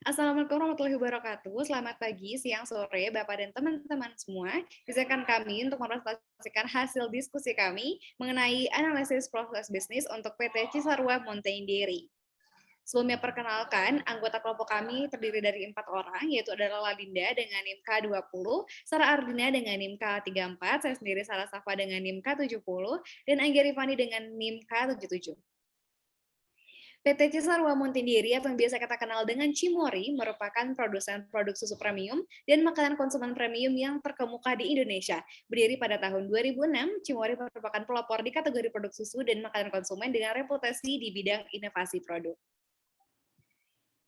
Assalamualaikum warahmatullahi wabarakatuh. Selamat pagi, siang, sore, Bapak dan teman-teman semua. Izinkan kami untuk mepresentasikan hasil diskusi kami mengenai analisis proses bisnis untuk PT Cisarua Mountain Dairy. Sebelumnya perkenalkan, anggota kelompok kami terdiri dari 4 orang, yaitu adalah Ladinda dengan NIM K20, Sarah Ardina dengan NIM K34, saya sendiri Sarah Safa dengan NIM K70, dan Angga Rifani dengan NIM K77. PT Cisarua Montindiri atau yang biasa kita kenal dengan Cimori merupakan produsen produk susu premium dan makanan konsumen premium yang terkemuka di Indonesia. Berdiri pada tahun 2006, Cimori merupakan pelopor di kategori produk susu dan makanan konsumen dengan reputasi di bidang inovasi produk.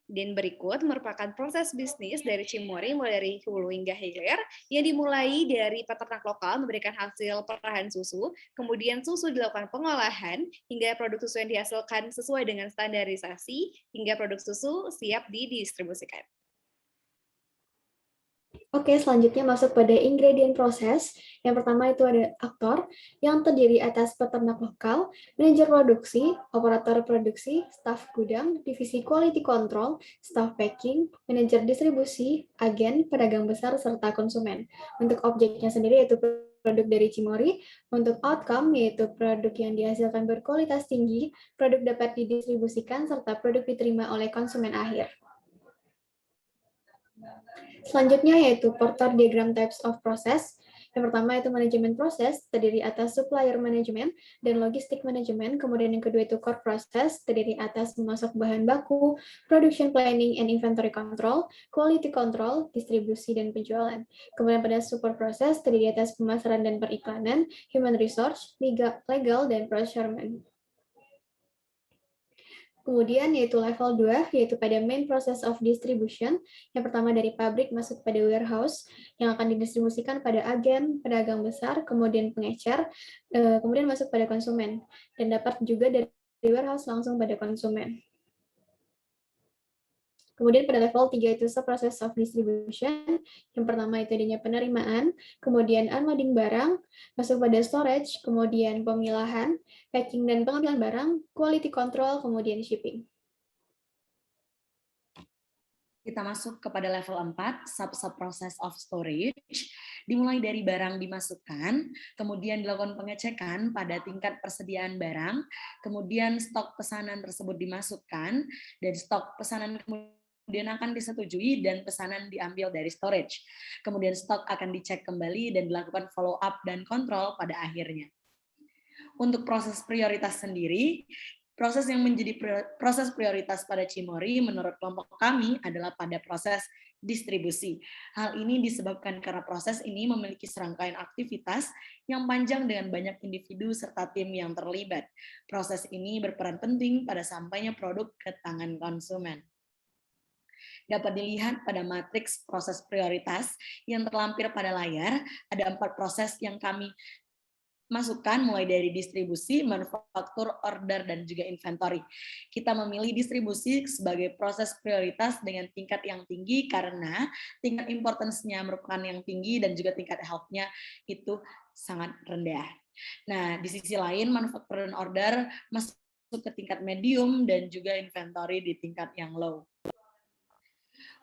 Dan berikut merupakan proses bisnis dari Cimori mulai dari hulu hingga hilir yang dimulai dari peternak lokal memberikan hasil perahan susu, kemudian susu dilakukan pengolahan hingga produk susu yang dihasilkan sesuai dengan standarisasi hingga produk susu siap didistribusikan. Oke, selanjutnya masuk pada ingredient proses. Yang pertama itu ada aktor yang terdiri atas peternak lokal, manajer produksi, operator produksi, staf gudang, divisi quality control, staf packing, manajer distribusi, agen, pedagang besar, serta konsumen. Untuk objeknya sendiri yaitu produk dari Cimori, untuk outcome yaitu produk yang dihasilkan berkualitas tinggi, produk dapat didistribusikan, serta produk diterima oleh konsumen akhir. Selanjutnya yaitu Porter Diagram Types of Process. Yang pertama itu manajemen proses, terdiri atas supplier management dan logistik management. Kemudian yang kedua itu core process, terdiri atas memasok bahan baku, production planning and inventory control, quality control, distribusi dan penjualan. Kemudian pada super process, terdiri atas pemasaran dan periklanan, human resource, legal, dan procurement. Kemudian yaitu level 2, yaitu pada main process of distribution. Yang pertama dari pabrik masuk pada warehouse, yang akan didistribusikan pada agen, pedagang besar, kemudian pengecer, kemudian masuk pada konsumen. Dan dapat juga dari warehouse langsung pada konsumen. Kemudian pada level 3 itu process of distribution. Yang pertama itu adanya penerimaan, kemudian unloading barang, masuk pada storage, kemudian pemilahan, packing dan pengambilan barang, quality control, kemudian shipping. Kita masuk kepada level 4, sub-process of storage, dimulai dari barang dimasukkan, kemudian dilakukan pengecekan pada tingkat persediaan barang, kemudian stok pesanan tersebut dimasukkan, dan stok pesanan kemudian akan disetujui dan pesanan diambil dari storage. Kemudian stok akan dicek kembali dan dilakukan follow up dan kontrol pada akhirnya. Untuk proses prioritas sendiri, proses yang menjadi proses prioritas pada Cimori menurut kelompok kami adalah pada proses distribusi. Hal ini disebabkan karena proses ini memiliki serangkaian aktivitas yang panjang dengan banyak individu serta tim yang terlibat. Proses ini berperan penting pada sampainya produk ke tangan konsumen. Dapat dilihat pada matriks proses prioritas yang terlampir pada layar, ada 4 proses yang kami masukkan mulai dari distribusi, manufaktur, order, dan juga inventory. Kita memilih distribusi sebagai proses prioritas dengan tingkat yang tinggi karena tingkat importance-nya merupakan yang tinggi dan juga tingkat health-nya itu sangat rendah. Nah, di sisi lain manufaktur dan order masuk ke tingkat medium dan juga inventory di tingkat yang low.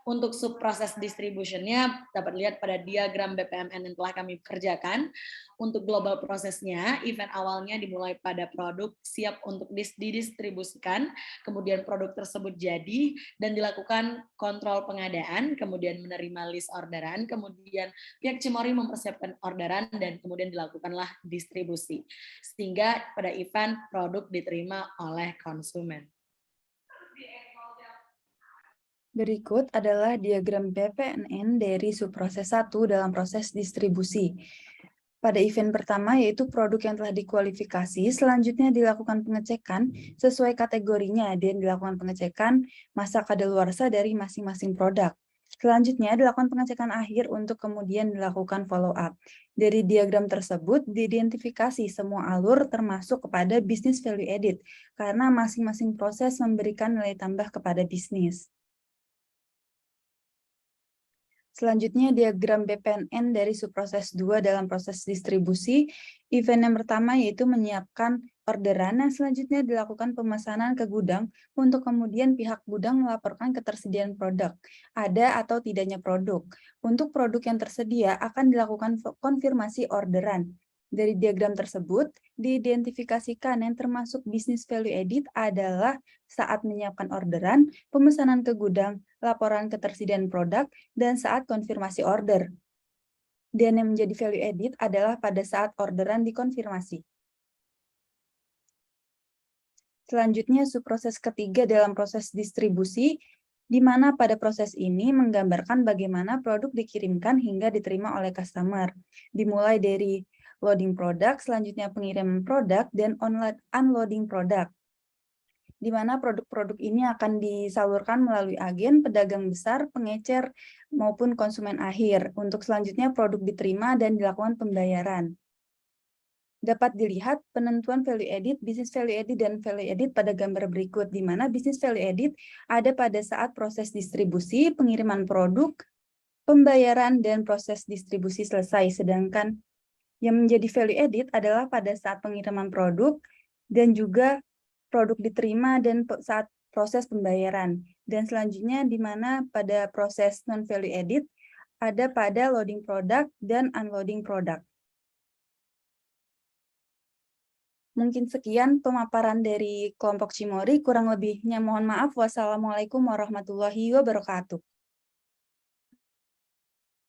Untuk subproses distribution-nya dapat lihat pada diagram BPMN yang telah kami kerjakan. Untuk global prosesnya, event awalnya dimulai pada produk siap untuk didistribusikan, kemudian produk tersebut jadi dan dilakukan kontrol pengadaan, kemudian menerima list orderan, kemudian pihak Cimori mempersiapkan orderan dan kemudian dilakukanlah distribusi. Sehingga pada event produk diterima oleh konsumen. Berikut adalah diagram BPMN dari subproses 1 dalam proses distribusi. Pada event pertama yaitu produk yang telah dikualifikasi, selanjutnya dilakukan pengecekan sesuai kategorinya dan dilakukan pengecekan masa kadaluarsa dari masing-masing produk. Selanjutnya dilakukan pengecekan akhir untuk kemudian dilakukan follow up. Dari diagram tersebut diidentifikasi semua alur termasuk kepada business value added karena masing-masing proses memberikan nilai tambah kepada bisnis. Selanjutnya diagram BPNN dari subproses 2 dalam proses distribusi. Event yang pertama yaitu menyiapkan orderan, yang selanjutnya dilakukan pemesanan ke gudang untuk kemudian pihak gudang melaporkan ketersediaan produk, ada atau tidaknya produk. Untuk produk yang tersedia akan dilakukan konfirmasi orderan. Dari diagram tersebut, diidentifikasikan yang termasuk business value added adalah saat menyiapkan orderan, pemesanan ke gudang, laporan ketersediaan produk, dan saat konfirmasi order. Dan yang menjadi value added adalah pada saat orderan dikonfirmasi. Selanjutnya, subproses ketiga dalam proses distribusi, di mana pada proses ini menggambarkan bagaimana produk dikirimkan hingga diterima oleh customer. Dimulai dari loading produk, selanjutnya pengiriman produk, dan unloading produk, di mana produk-produk ini akan disalurkan melalui agen, pedagang besar, pengecer, maupun konsumen akhir. Untuk selanjutnya produk diterima dan dilakukan pembayaran. Dapat dilihat penentuan value added, business value added, dan value added pada gambar berikut, di mana business value added ada pada saat proses distribusi, pengiriman produk, pembayaran, dan proses distribusi selesai. Sedangkan yang menjadi value added adalah pada saat pengiriman produk dan juga produk diterima dan saat proses pembayaran. Dan selanjutnya di mana pada proses non-value added ada pada loading produk dan unloading produk. Mungkin sekian pemaparan dari kelompok Cimory, kurang lebihnya mohon maaf. Wassalamualaikum warahmatullahi wabarakatuh.